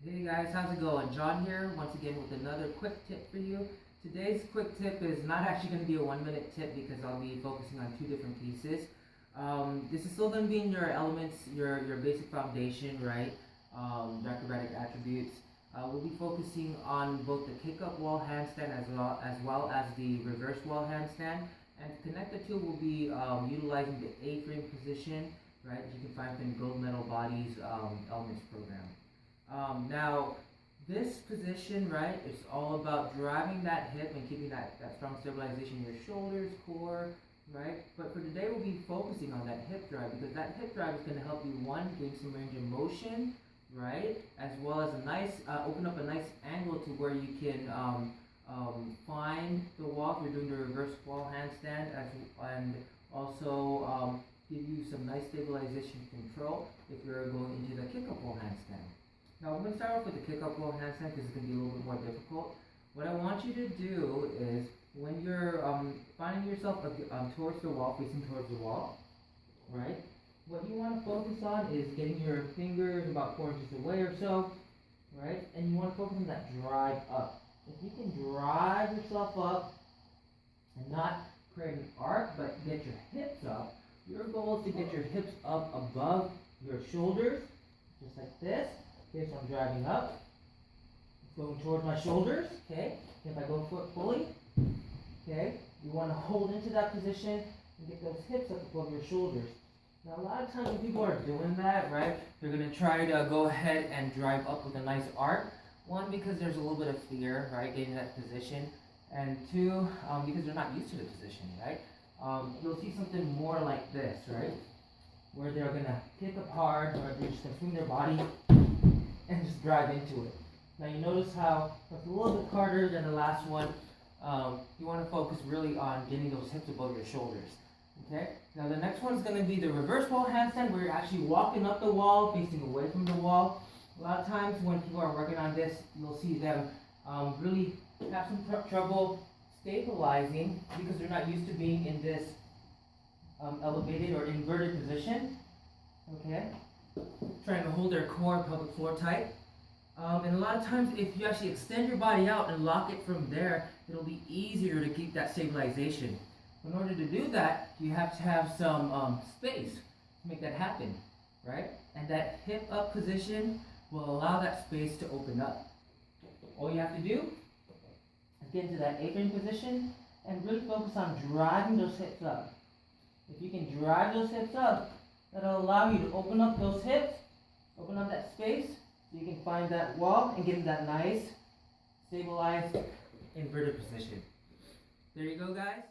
Hey guys, how's it going? John here, once again with another quick tip for you. Today's quick tip is not actually going to be a 1-minute tip because I'll be focusing on 2 different pieces. This is still going to be in your elements, your basic foundation, right? The acrobatic attributes. We'll be focusing on both the kick-up wall handstand as well as the reverse wall handstand. And to connect the two, we'll be utilizing the A-frame position, right? As you can find in Gold Medal Body's elements program. Now, this position, right, it's all about driving that hip and keeping that strong stabilization in your shoulders, core, right? But for today, we'll be focusing on that hip drive because that hip drive is going to help you, one, gain some range of motion, right? As well as a nice, open up a nice angle to where you can find the wall if you're doing the reverse wall handstand, and also give you some nice stabilization control if you're going into the kick-up wall handstand. Now, we're going to start off with the kick-up wall handstand because it's going to be a little bit more difficult. What I want you to do is, when you're finding yourself towards the wall, facing towards the wall, right? What you want to focus on is getting your fingers about 4 inches away or so, right? And you want to focus on that drive up. If you can drive yourself up and not create an arc, but get your hips up, your goal is to get your hips up above your shoulders, just like this. Okay, so I'm driving up, going towards my shoulders, okay? If I go fully, okay, you want to hold into that position and get those hips up above your shoulders. Now, a lot of times when people are doing that, right, they're going to try to go ahead and drive up with a nice arc. One, because there's a little bit of fear, right, getting that position. And 2, because they're not used to the position, right? You'll see something more like this, right? Where they're going to kick up hard, or they're just going to swing their body and just drive into it. Now you notice how it's a little bit harder than the last one. You want to focus really on getting those hips above your shoulders. Okay? Now the next one is going to be the reverse wall handstand, where you're actually walking up the wall, facing away from the wall. A lot of times when people are working on this, you'll see them really have some trouble stabilizing because they're not used to being in this elevated or inverted position. Okay? Trying to hold their core and pelvic floor tight. And a lot of times if you actually extend your body out and lock it from there, it'll be easier to keep that stabilization. In order to do that, you have to have some space to make that happen, right? And that hip up position will allow that space to open up. All you have to do is get into that A-frame position and really focus on driving those hips up. If you can drive those hips up, that'll allow you to open up those hips, open up that space, so you can find that wall and get in that nice, stabilized, inverted position. There you go, guys.